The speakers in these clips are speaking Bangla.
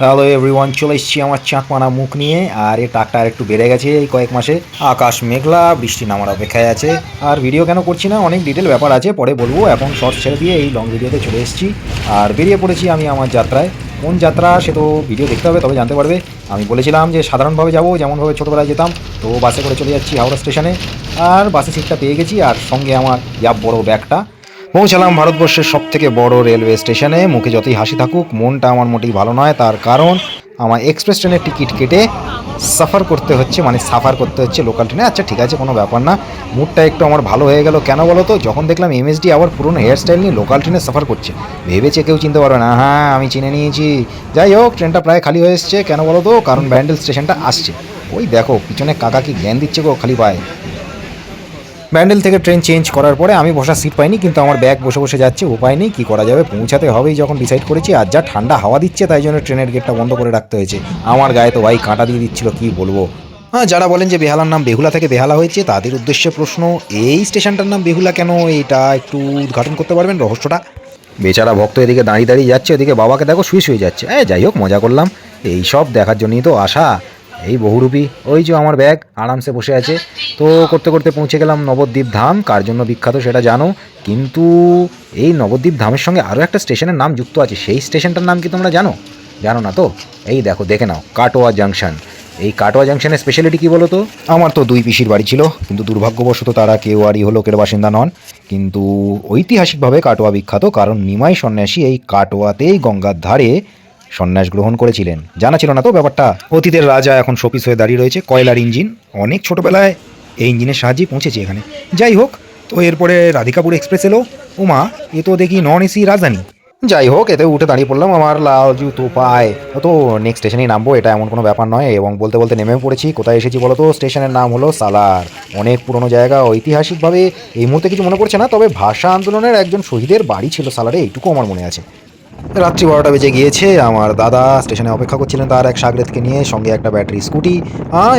হ্যালো এভরিওয়ান, চলে এসেছি আমার চাঁদপানা মুখ নিয়ে। আর এই টাকটা আর একটু বেড়ে গেছে এই কয়েক মাসে। আকাশ মেঘলা, বৃষ্টি নামার অপেক্ষায় আছে। আর ভিডিও কেন করছি না, অনেক ডিটেল ব্যাপার আছে, পরে বলবো। এখন শর্টস ছেড়ে দিয়ে এই লং ভিডিওতে চলে এসেছি আর বেরিয়ে পড়েছি আমি আমার যাত্রায়। কোন যাত্রা সে তো ভিডিও দেখতে হবে, তবে জানতে পারবে। আমি বলেছিলাম যে সাধারণভাবে যাব, যেমনভাবে ছোটোবেলায় যেতাম। তো বাসে করে চলে যাচ্ছি হাওড়া স্টেশনে। আর বাসে সিটটা পেয়ে গেছি, আর সঙ্গে আমার ইয়া বড় ব্যাগটা। পৌঁছালাম ভারতবর্ষের সব থেকে বড় রেলওয়ে স্টেশনে। মুখে যতই হাসি থাকুক, মনটা আমার মোটেই ভালো নয়। তার কারণ আমার এক্সপ্রেস ট্রেনের টিকিট কেটে সাফার করতে হচ্ছে, মানে সাফার করতে হচ্ছে লোকাল ট্রেনে। আচ্ছা ঠিক আছে, কোনো ব্যাপার না। মুডটা একটু আমার ভালো হয়ে গেল। কেন বলো তো? যখন দেখলাম এমএসডি আবার পুরনো হেয়ার স্টাইল নিয়ে লোকাল ট্রেনে সাফার করছে, ভেবেছে কেউ চিনতে পারবে না। হ্যাঁ, আমি চিনে নিয়েছি। যাই হোক, ট্রেনটা প্রায় খালি হয়ে এসছে। কেন বলো তো? কারণ ব্যান্ডেল স্টেশনটা আসছে। ওই দেখো পিছনে কাকা কি জ্ঞান দিচ্ছে গো, খালি পায়। ব্যান্ডেল থেকে ট্রেন চেঞ্জ করার পরে আমি বসার সিট পাইনি, কিন্তু আমার ব্যাগ বসে বসে যাচ্ছে। উপায় নেই, কী করা যাবে, পৌঁছাতে হবেই যখন ডিসাইড করেছি। আর যা ঠান্ডা হাওয়া দিচ্ছে, তাই জন্য ট্রেনের গেটটা বন্ধ করে রাখতে হয়েছে। আমার গায়ে তো ভাই কাঁটা দিয়ে দিচ্ছিল, কী বলবো। হ্যাঁ, যারা বলেন যে বেহালার নাম বেহুলা থেকে বেহালা হয়েছে, তাদের উদ্দেশ্যে প্রশ্ন, এই স্টেশনটার নাম বেহুলা কেন? এইটা একটু উদ্ঘাটন করতে পারবেন রহস্যটা? বেচারা ভক্ত এদিকে দাঁড়িয়ে দাঁড়িয়ে যাচ্ছে, ওদিকে বাবাকে দেখো শুয়ে শুয়ে যাচ্ছে। যাই হোক, মজা করলাম। এই সব দেখার জন্যই তো আসা। এই বহুরূপী, ওই যে আমার ব্যাগ আরামসে বসে আছে। তো করতে করতে পৌঁছে গেলাম নবদ্বীপ ধাম। কার জন্য বিখ্যাত সেটা জানো, কিন্তু এই নবদ্বীপ ধামের সঙ্গে আরও একটা স্টেশনের নাম যুক্ত আছে। সেই স্টেশনটার নাম কি তোমরা জানো? জানো না তো? এই দেখো, দেখে নাও, কাটোয়া জাংশন। এই কাটোয়া জাংশনের স্পেশালিটি কী বলো তো? আমার তো দুই পিসির বাড়ি ছিল, কিন্তু দুর্ভাগ্যবশত তারা কেউ আর ইহলোকের বাসিন্দা নন। কিন্তু ঐতিহাসিকভাবে কাটোয়া বিখ্যাত, কারণ নিমাই সন্ন্যাসী এই কাটোয়াতেই গঙ্গার ধারে সন্ন্যাস গ্রহণ করেছিলেন। জানা ছিল না তো ব্যাপারটা? অতীতের রাজা এখন শোপিস হয়ে দাঁড়িয়ে রয়েছে। কয়লার ইঞ্জিন, অনেক ছোটোবেলায় এই ইঞ্জিনের সাহায্যেই পৌঁছেছি এখানে। যাই হোক, তো এরপরে রাধিকাপুর এক্সপ্রেস এলো। ওমা, এ তো দেখি নন এসি রাজধানী। যাই হোক, এতে উঠে দাঁড়িয়ে পড়লাম, আমার লাল জুতো পায়। তো নেক্সট স্টেশনেই নামবো, এটা এমন কোনো ব্যাপার নয়। এবং বলতে বলতে নেমেও পড়েছি। কোথায় এসেছি বলো তো? স্টেশনের নাম হলো সালার। অনেক পুরনো জায়গা। ঐতিহাসিকভাবে এই মুহূর্তে কিছু মনে পড়ছে না, তবে ভাষা আন্দোলনের একজন শহীদের বাড়ি ছিল সালারে, এইটুকু আমার মনে আছে। রাত্রি 12টা বেজে গিয়েছে। আমার দাদা স্টেশনে অপেক্ষা করছিলেন তার এক সাগরেদকে নিয়ে, সঙ্গে একটা ব্যাটারি স্কুটি।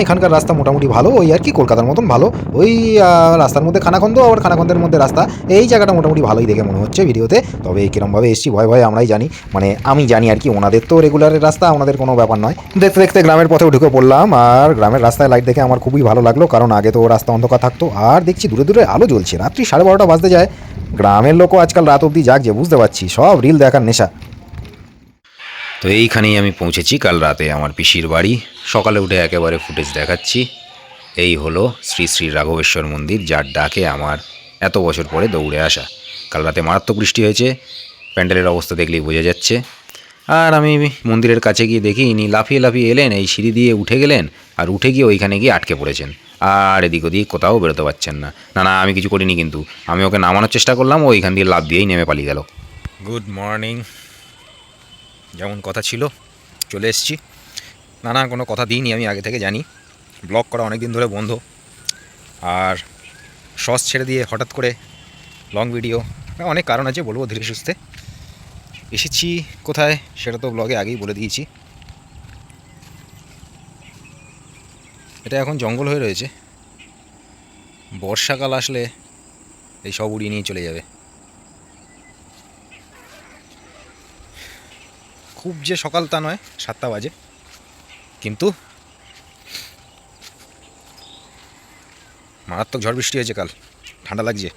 এখানকার রাস্তা মোটামুটি ভালো, ওই আর কি কলকাতার মতন ভালো। ওই রাস্তার মধ্যে খানাখন্দ, আবার খানাখন্দের মধ্যে রাস্তা। এই জায়গাটা মোটামুটি ভালোই দেখে মনে হচ্ছে ভিডিওতে। তবে কীরমভাবে এসেছি ভয় ভয় আমরাই জানি, মানে আমি জানি আর কি। ওনাদের তো রেগুলারের রাস্তা, ওনাদের কোনো ব্যাপার নয়। দেখতে দেখতে গ্রামের পথেও ঢুকে পড়লাম। আর গ্রামের রাস্তায় লাইট দেখে আমার খুবই ভালো লাগলো, কারণ আগে তো রাস্তা অন্ধকার থাকতো। আর দেখছি দূরে দূরে আলো জ্বলছে। রাত্রি 12:30 বাজতে যায়। গ্রামের লোকও আজকাল রাত অবধি জাগছে, বুঝতে পারছি, সব রিল দেখার নেশা। তো এইখানেই আমি পৌঁছেছি কাল রাতে আমার পিসির বাড়ি। সকালে উঠে একেবারে ফুটেজ দেখাচ্ছি। এই হলো শ্রী শ্রী রাঘবেশ্বর মন্দির, যার ডাকে আমার এত বছর পরে দৌড়ে আসা। কাল রাতে মারাত্মক বৃষ্টি হয়েছে, প্যান্ডেলের অবস্থা দেখলেই বোঝা যাচ্ছে। আর আমি মন্দিরের কাছে গিয়ে দেখি ইনি লাফিয়ে লাফিয়ে এলেন, এই সিঁড়ি দিয়ে উঠে গেলেন, আর উঠে গিয়ে ওইখানে গিয়ে আটকে পড়েছেন। আর এদিক ওদিক কোথাও বেরোতে পারছেন না। না না, আমি কিছু করিনি, কিন্তু আমি ওকে নামানোর চেষ্টা করলাম, ও ওইখান দিয়ে লাফ দিয়েই নেমে পালিয়ে গেল। Good morning. যেমন কথা ছিল চলে এসেছি। না না, কোনো কথা দিইনি, আমি আগে থেকে জানি। ব্লগ করা অনেক দিন ধরে বন্ধ, আর শর্টস ছেড়ে দিয়ে হঠাৎ করে লং ভিডিও। অনেক কারণ আছে, বলবো ধীরে সুস্থে। এসেছি কোথায় সেটা তো ব্লগে আগেই বলে দিয়েছি। এটা এখন জঙ্গল হয়ে রয়েছে, বর্ষাকাল আসলে এই সব উড়িয়ে নিয়ে চলে যাবে। খুব যে সকাল তা নয়, 7টা বাজে, কিন্তু মারাত্মক ঝড় বৃষ্টি হয়েছে কাল। ঠান্ডা লাগছে,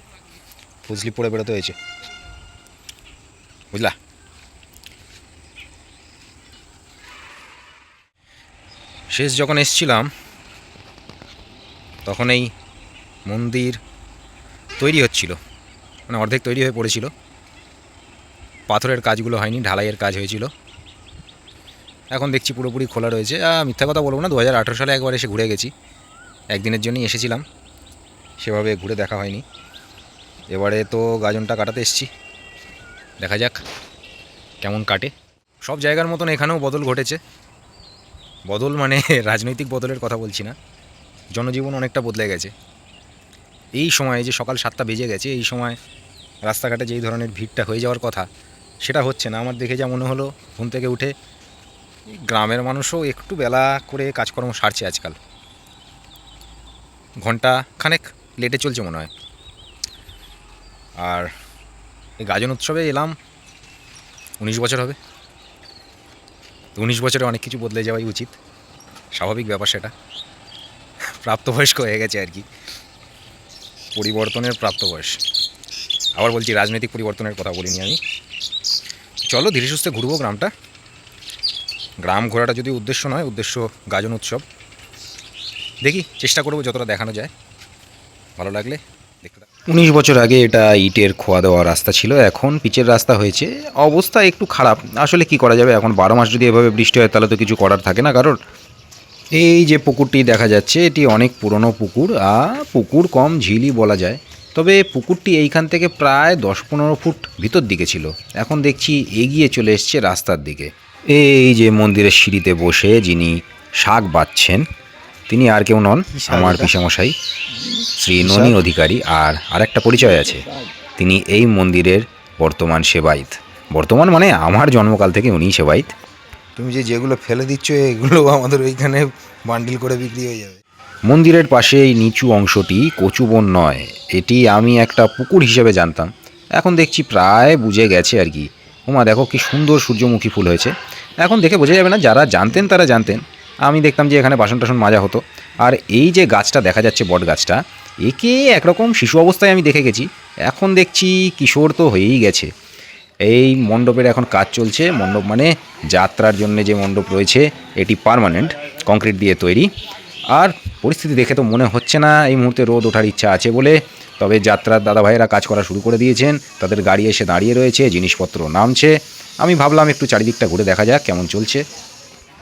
ফুল স্লিপ পরে বেরোতে হয়েছে, বুঝলা। শেষ যখন এসছিলাম তখন এই মন্দির তৈরি হচ্ছিল, মানে অর্ধেক তৈরি হয়ে পড়েছিল। পাথরের কাজগুলো হয়নি, ঢালাইয়ের কাজ হয়েছিল। এখন দেখছি পুরোপুরি খোলা রয়েছে। মিথ্যা কথা বলবো না, 2018 সালে একবার এসে ঘুরে গেছি, একদিনের জন্যই এসেছিলাম, সেভাবে ঘুরে দেখা হয়নি। এবারে তো গাজনটা কাটাতে এসেছি, দেখা যাক কেমন কাটে। সব জায়গার মতন এখানেও বদল ঘটেছে। বদল মানে রাজনৈতিক বদলের কথা বলছি না, জনজীবন অনেকটা বদলে গেছে। এই সময় যে সকাল 7টা বেজে গেছে, এই সময় রাস্তাঘাটে যেই ধরনের ভিড়টা হয়ে যাওয়ার কথা সেটা হচ্ছে না। আমার দেখে যা মনে হলো, ঘুম থেকে উঠে গ্রামের মানুষও একটু বেলা করে কাজকর্ম সারছে আজকাল, ঘন্টা খানেক লেটে চলছে মনে হয়। আর এই গাজন উৎসবে এলাম 19 বছর হবে। 19 বছরে অনেক কিছু বদলে যাওয়াই উচিত, স্বাভাবিক ব্যাপার সেটা। প্রাপ্তবয়স্ক হয়ে গেছে আর কি, পরিবর্তনের প্রাপ্তবয়স। আবার বলছি, রাজনৈতিক পরিবর্তনের কথা বলিনি আমি। চলো ধীরে সুস্থে ঘুরবো গ্রামটা। গ্রাম ঘোরাটা যদি উদ্দেশ্য নয়, উদ্দেশ্য গাজন উৎসব। দেখি, চেষ্টা করবো যতটা দেখানো যায়। ভালো লাগলে দেখতে। 19 বছর আগে এটা ইটের খোয়া দেওয়া রাস্তা ছিল, এখন পিচের রাস্তা হয়েছে। অবস্থা একটু খারাপ, আসলে কি করা যাবে, এখন 12 মাস যদি এভাবে বৃষ্টি হয় তাহলে তো কিছু করার থাকে না কারণ। এই যে পুকুরটি দেখা যাচ্ছে, এটি অনেক পুরনো পুকুর, পুকুর কম ঝিলই বলা যায়। তবে পুকুরটি এইখান থেকে প্রায় 10-15 ফুট ভিতর দিকে ছিল, এখন দেখছি এগিয়ে চলে এসছে রাস্তার দিকে। এই যে মন্দিরের সিঁড়িতে বসে যিনি শাক বাঁচছেন, তিনি আর কেউ নন, আমার পিসামশাই শ্রী ননী অধিকারী। আর আরেকটা পরিচয় আছে, তিনি এই মন্দিরের বর্তমান সেবায়িত। বর্তমান মানে আমার জন্মকাল থেকে উনিই সেবায়িত। তুমি যেগুলো ফেলে দিচ্ছ এগুলো আমাদের ওইখানে বান্ডিল করে বিক্রি হয়ে যাবে। মন্দিরের পাশে এই নিচু অংশটি কচুবন নয়, এটি আমি একটা পুকুর হিসেবে জানতাম, এখন দেখছি প্রায় বুঝে গেছে আর কি। ওমা দেখো কি সুন্দর সূর্যমুখী ফুল হয়েছে। এখন দেখে বোঝা যাবে না, যারা জানতেন তারা জানতেন। আমি দেখতাম যে এখানে বাসন টাসন মাজা হতো। আর এই যে গাছটা দেখা যাচ্ছে, বট গাছটা, একে একরকম শিশু অবস্থায় আমি দেখে গেছি, এখন দেখছি কিশোর তো হয়েই গেছে। এই মণ্ডপের এখন কাজ চলছে। মণ্ডপ মানে যাত্রার জন্য যে মণ্ডপ রয়েছে, এটি পার্মানেন্ট কংক্রিট দিয়ে তৈরি। আর পরিস্থিতি দেখে তো মনে হচ্ছে না এই মুহূর্তে রোদ ওঠার ইচ্ছা আছে বলে। তবে যাত্রার দাদাভাইয়েরা কাজ করা শুরু করে দিয়েছেন, তাদের গাড়ি এসে দাঁড়িয়ে রয়েছে, জিনিসপত্র নামছে। আমি ভাবলাম একটু চারিদিকটা ঘুরে দেখা যাক কেমন চলছে।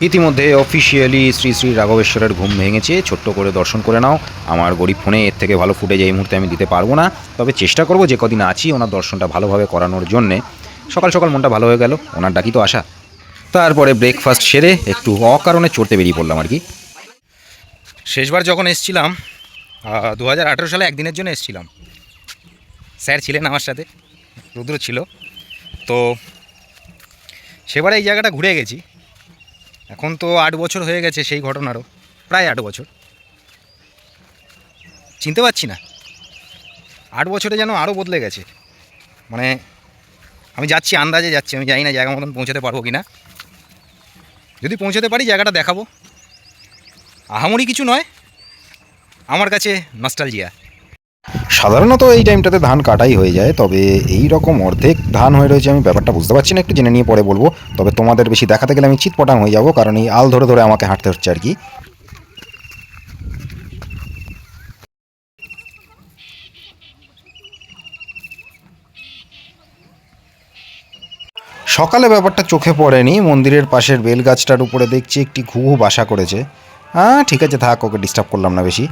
ইতিমধ্যে অফিসিয়ালি শ্রী শ্রী রাঘবেশ্বরের ঘুম ভেঙেছে, ছোট্ট করে দর্শন করে নাও। আমার গরিব ফোনে এর থেকে ভালো ফুটেজ এই মুহূর্তে আমি দিতে পারবো না, তবে চেষ্টা করবো যে কদিন আছি ওনার দর্শনটা ভালোভাবে করানোর জন্যে। সকাল সকাল মনটা ভালো হয়ে গেল, ওনার ডাকি তো আসা। তারপরে ব্রেকফাস্ট সেরে একটু অকারণে চড়তে বেরিয়ে পড়লাম আর কি। শেষবার যখন এসেছিলাম 2018 সালে একদিনের জন্য এসেছিলাম। স্যার ছিলেন আমার সাথে, রুদ্র ছিল। তো সেবারে এই জায়গাটা ঘুরে গেছি। এখন তো 8 বছর হয়ে গেছে সেই ঘটনারও, প্রায় 8 বছর। চিনতে পারছি না, 8 বছরে যেন আরও বদলে গেছে। মানে আমি যাচ্ছি, আন্দাজে যাচ্ছি, আমি জানি না জায়গা মতন পৌঁছাতে পারবো কি না। যদি পৌঁছাতে পারি জায়গাটা দেখাবো। আহামরি কিছু নয়, আমার কাছে নস্টালজিয়া। সাধারণত এই টাইমটাতে ধান কাটাই হয়ে যায়, তবে এই রকম অর্ধেক ধান হয়ে রয়েছে, আমি ব্যাপারটা বুঝতে পারছি না, একটু জেনে নিয়ে পরে বলবো। তবে তোমাদের বেশি দেখাতে গেলে আমি চিৎপটাং হয়ে যাবো, কারণ এই আল ধরে ধরে আমাকে হাঁটতে হচ্ছে আর কি। সকালে ব্যাপারটা চোখে পড়েনি, মন্দিরের পাশের বেলগাছটার উপরে দেখছি একটি ঘুঘু বাসা করেছে। হ্যাঁ ঠিক আছে, থাক, ওকে ডিস্টার্ব করলাম না বেশি।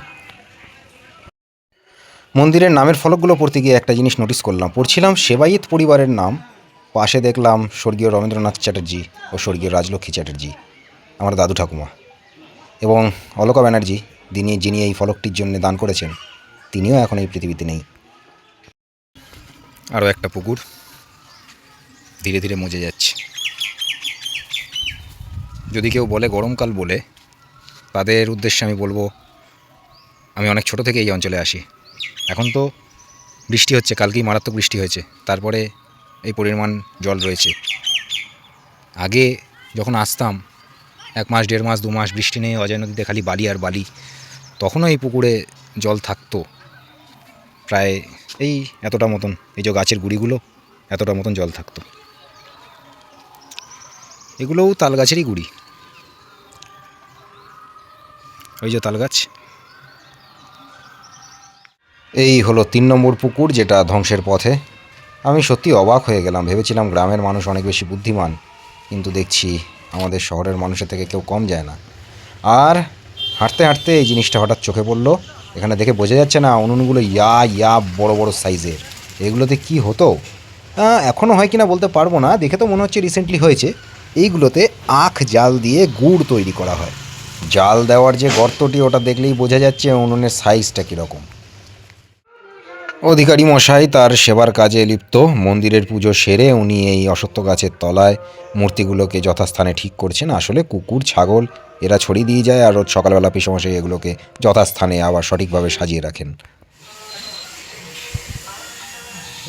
মন্দিরের নামের ফলকগুলো পড়তে গিয়ে একটা জিনিস নোটিস করলাম, পড়ছিলাম সেবায়িত পরিবারের নাম, পাশে দেখলাম স্বর্গীয় রবীন্দ্রনাথ চ্যাটার্জি ও স্বর্গীয় রাজলক্ষ্মী চ্যাটার্জি, আমার দাদু ঠাকুমা, এবং অলকা ব্যানার্জি, যিনি এই ফলকটির জন্য দান করেছেন, তিনিও এখন এই পৃথিবীতে নেই। আরও একটা পুকুর ধীরে ধীরে মজে যাচ্ছে। যদি কেউ বলে গরমকাল বলে, তাদের উদ্দেশ্যে আমি বলবো আমি অনেক ছোট থেকে এই অঞ্চলে আসি। এখন তো বৃষ্টি হচ্ছে, কালকেই মারাত্মক বৃষ্টি হয়েছে, তারপরে এই পরিমাণ জল রয়েছে। আগে যখন আসতাম 1 মাস 1.5 মাস 2 মাস বৃষ্টি নেই, অজয় নদীতে খালি বালি আর বালি, তখনও এই পুকুরে জল থাকতো প্রায় এই এতটা মতন, এই যে গাছের গুঁড়িগুলো এতটা মতন জল থাকতো। এগুলোও তাল গাছেরই গুঁড়ি, ওই যে তাল গাছ। এই হলো 3 নম্বর পুকুর, যেটা ধ্বংসের পথে। আমি সত্যি অবাক হয়ে গেলাম, ভেবেছিলাম গ্রামের মানুষ অনেক বেশি বুদ্ধিমান, কিন্তু দেখছি আমাদের শহরের মানুষের থেকে কেউ কম যায় না। আর হাঁটতে হাঁটতে এই জিনিসটা হঠাৎ চোখে পড়লো। এখানে দেখে বোঝা যাচ্ছে না, উনুনগুলো ইয়া বড় বড় সাইজের। এগুলোতে কি হতো এখনও হয় কিনা বলতে পারবো না, দেখে তো মনে হচ্ছে রিসেন্টলি হয়েছে। এইগুলোতে আখ জাল দিয়ে গুড় তৈরি করা হয়। জাল দেওয়ার যে গর্তটি, ওটা দেখলেই বোঝা যাচ্ছে উনুনের সাইজটা কীরকম। অধিকারী মশাই তার সেবার কাজে লিপ্ত। মন্দিরের পুজো সেরে উনি এই অশ্বত্থ গাছের তলায় মূর্তিগুলোকে যথাস্থানে ঠিক করছেন। আসলে কুকুর ছাগল এরা ছড়িয়ে দিয়ে যায়, আর রোজ সকালবেলা পিসমশাই এগুলোকে যথাস্থানে আবার সঠিকভাবে সাজিয়ে রাখেন।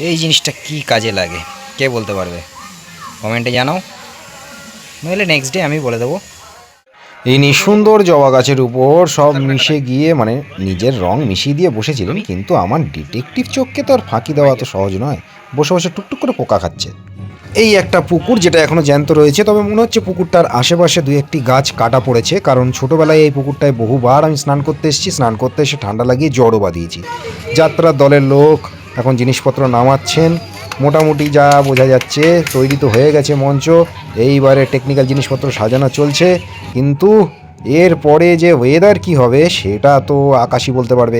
এই জিনিসটা কি কাজে লাগে কে বলতে পারবে? কমেন্টে জানাও। নইলে নেক্সট ডে আমি বলে দেবো। ইনি সুন্দর জবা গাছের উপর সব মিশে গিয়ে মানে নিজের রং মিশিয়ে দিয়ে বসেছিলেন, কিন্তু আমার ডিটেকটিভ চোখকে তো আর ফাঁকি দেওয়া তো সহজ নয়। বসে বসে টুকটুক করে পোকা খাচ্ছে। এই একটা পুকুর যেটা এখনো জ্যান্ত রয়েছে, তবে মনে হচ্ছে পুকুরটার আশেপাশে দুই একটি গাছ কাটা পড়েছে, কারণ ছোটবেলায় এই পুকুরটায় বহুবার আমি স্নান করতে এসেছি। স্নান করতে এসে ঠান্ডা লাগিয়ে জ্বরও বাঁধিয়েছি। যাত্রার দলের লোক এখন জিনিসপত্র নামাচ্ছেন। মোটামুটি যা বোঝা যাচ্ছে তৈরি তো হয়ে গেছে মঞ্চ, এইবারে টেকনিক্যাল জিনিসপত্র সাজানো চলছে, কিন্তু এর পরে যে ওয়েদার কি হবে সেটা তো আকাশই বলতে পারবে।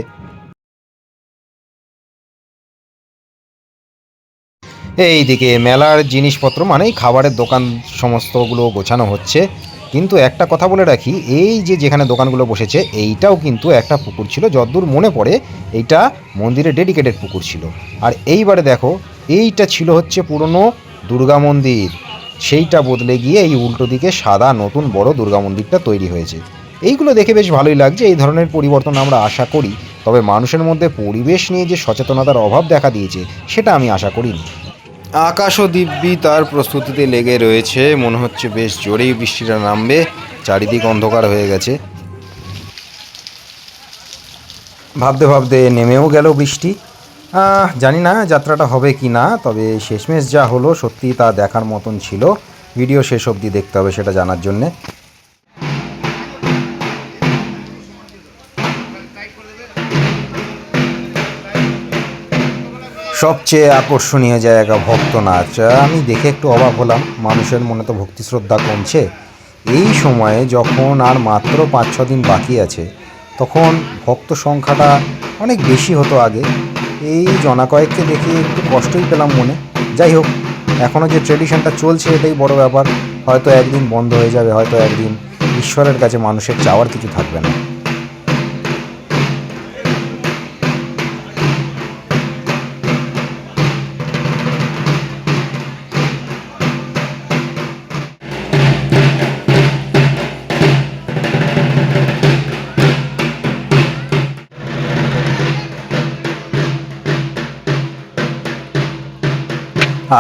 এইদিকে মেলার জিনিসপত্র মানেই খাবারের দোকান সমস্তগুলো গোছানো হচ্ছে, কিন্তু একটা কথা বলে রাখি, এই যে যেখানে দোকানগুলো বসেছে এইটাও কিন্তু একটা পুকুর ছিল, যতদূর মনে পড়ে এইটা মন্দিরের ডেডিকেটেড পুকুর ছিল। আর এইবারে দেখো, এইটা ছিল হচ্ছে পুরনো দুর্গা মন্দির, সেইটা বদলে গিয়ে এই উল্টো দিকে সাদা নতুন বড় দুর্গা মন্দিরটা তৈরি হয়েছে। এইগুলো দেখে বেশ ভালোই লাগছে। এই ধরনের পরিবর্তন আমরা আশা করি, তবে মানুষের মধ্যে পরিবেশ নিয়ে যে সচেতনতার অভাব দেখা দিয়েছে সেটা আমি আশা করিনি। আকাশ ও দিব্যি তার প্রস্তুতিতে লেগে রয়েছে, মনে হচ্ছে বেশ জোরেই বৃষ্টিটা নামবে, চারিদিক অন্ধকার হয়ে গেছে। ভাবতে ভাবতে নেমেও গেল বৃষ্টি। জানি না যাত্রাটা হবে কি না, তবে শেষমেশ যা হলো সত্যি তা দেখার মতন ছিল। ভিডিও শেষ অবধি দেখতে হবে সেটা জানার জন্যে। সবচেয়ে আকর্ষণীয় জায়গা ভক্ত নাচ। আমি দেখে একটু অবাক হলাম, মানুষের মনে তো ভক্তি শ্রদ্ধা কমছে। এই সময়ে যখন আর মাত্র 5-6 দিন বাকি আছে, তখন ভক্ত সংখ্যাটা অনেক বেশি হতো আগে। এই জনা কয়েককে দেখে একটু কষ্টই পেলাম মনে। যাই হোক, এখনও যে ট্রেডিশনটা চলছে এটাই বড় ব্যাপার। হয়তো একদিন বন্ধ হয়ে যাবে, হয়তো একদিন ঈশ্বরের কাছে মানুষের চাওয়ার কিছু থাকবে না।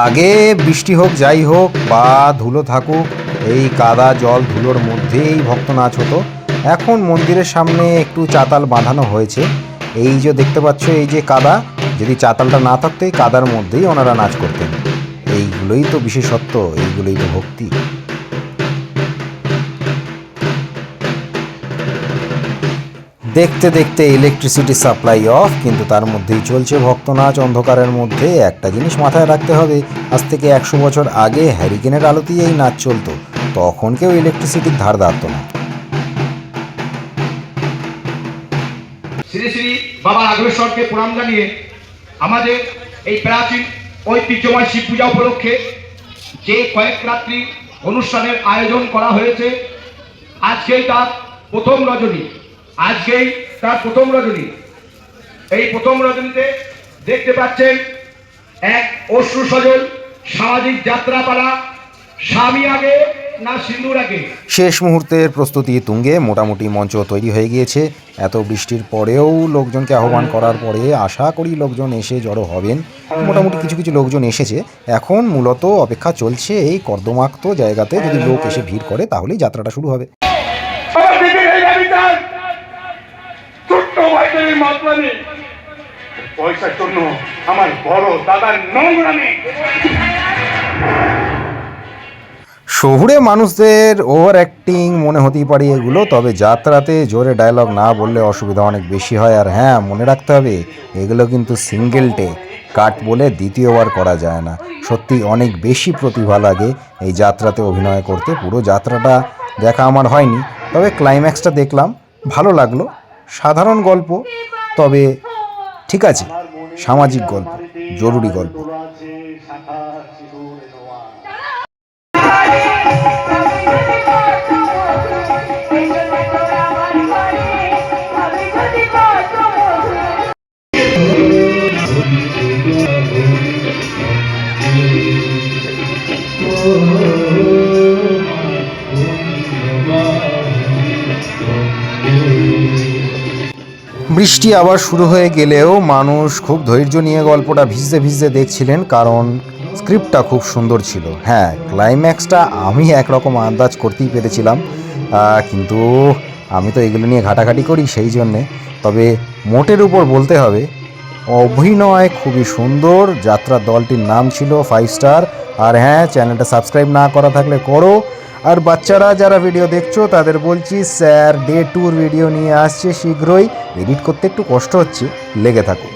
আগে বৃষ্টি হোক যাই হোক বা ধুলো থাকুক, এই কাদা জল ধুলোর মধ্যেই ভক্ত নাচ হতো। এখন মন্দিরের সামনে একটু চাতাল বাঁধানো হয়েছে। এই যে দেখতে পাচ্ছ, এই যে কাদা, যদি চাতালটা না থাকতো এই কাদার মধ্যেই ওনারা নাচ করতেন। এইগুলোই তো বিশেষত্ব, এইগুলোই তো ভক্তি। দেখতে দেখতে ইলেকট্রিসিটি সাপ্লাই অফ, কিন্তু তার মধ্যেই চলছে ভক্ত নাচ অন্ধকারের মধ্যে। একটা জিনিস মাথায় রাখতে হবে, আজ থেকে 100 বছর আগে হ্যারিকেনের আলোতেই এই নাচ চলতো, তখন কেউ ইলেকট্রিসিটির ধার ধারত না। শ্রী শ্রী বাবা রাঘবেশ্বরকে প্রণাম জানিয়ে আমাদের এই প্রাচীন ঐতিহ্যময় শিব পূজা উপলক্ষে যে কয়েক রাত্রি অনুষ্ঠানের আয়োজন করা হয়েছে, আজকেই তার প্রথম রজনী। এই প্রথম রজনীতে দেখতে পাচ্ছেন এক অশ্রু সজল সামাজিক যাত্রাপালা। স্বামী আগে না সিঁদুর আগে? শেষ মুহূর্তের প্রস্তুতি তুঙ্গে, মোটামুটি মঞ্চ তৈরি হয়ে গিয়েছে। এত বৃষ্টির পরেও লোকজনকে আহ্বান করার পরে আশা করি লোকজন এসে জড়ো হবেন। মোটামুটি কিছু কিছু লোকজন এসেছে। এখন মূলত অপেক্ষা চলছে এই কর্দমাক্ত জায়গাতে যদি লোক এসে ভিড় করে তাহলেই যাত্রাটা শুরু হবে। পয়সার জন্য আমার বড় দাদার নোংরামি। শহুরে মানুষদের ওভার অ্যাক্টিং মনে হতেই পারে এগুলো, তবে যাত্রাতে জোরে ডায়লগ না বললে অসুবিধা অনেক বেশি হয়। আর হ্যাঁ, মনে রাখতে হবে এগুলো কিন্তু সিঙ্গেল টেক, কাট বলে দ্বিতীয়বার করা যায় না। সত্যি অনেক বেশি প্রতিভা লাগে এই যাত্রাতে অভিনয় করতে। পুরো যাত্রাটা দেখা আমার হয়নি, তবে ক্লাইম্যাক্সটা দেখলাম, ভালো লাগলো। সাধারণ গল্প, তবে ঠিক আছে, সামাজিক গল্প, জরুরি গল্প। বৃষ্টি আবার শুরু হয়ে গেলেও মানুষ খুব ধৈর্য নিয়ে গল্পটা ভিজতে ভিজতে দেখছিলেন, কারণ স্ক্রিপ্টটা খুব সুন্দর ছিল। হ্যাঁ, ক্লাইম্যাক্সটা আমি একরকম আন্দাজ করতেই পেরেছিলাম, কিন্তু আমি তো এগুলো নিয়ে ঘাটাঘাটি করি সেই জন্যে। তবে মোটের উপর বলতে হবে অভিনয় খুবই সুন্দর। যাত্রার দলটির নাম ছিল 5 স্টার। আর হ্যাঁ, চ্যানেলটা সাবস্ক্রাইব না করা থাকলে করো। আর বাচ্চারা যারা ভিডিও দেখছো তাদের বলছি, স্যার ডে 2 ভিডিও নিয়ে আসছে শীঘ্রই। এডিট করতে একটু কষ্ট হচ্ছে, লেগে থাকো।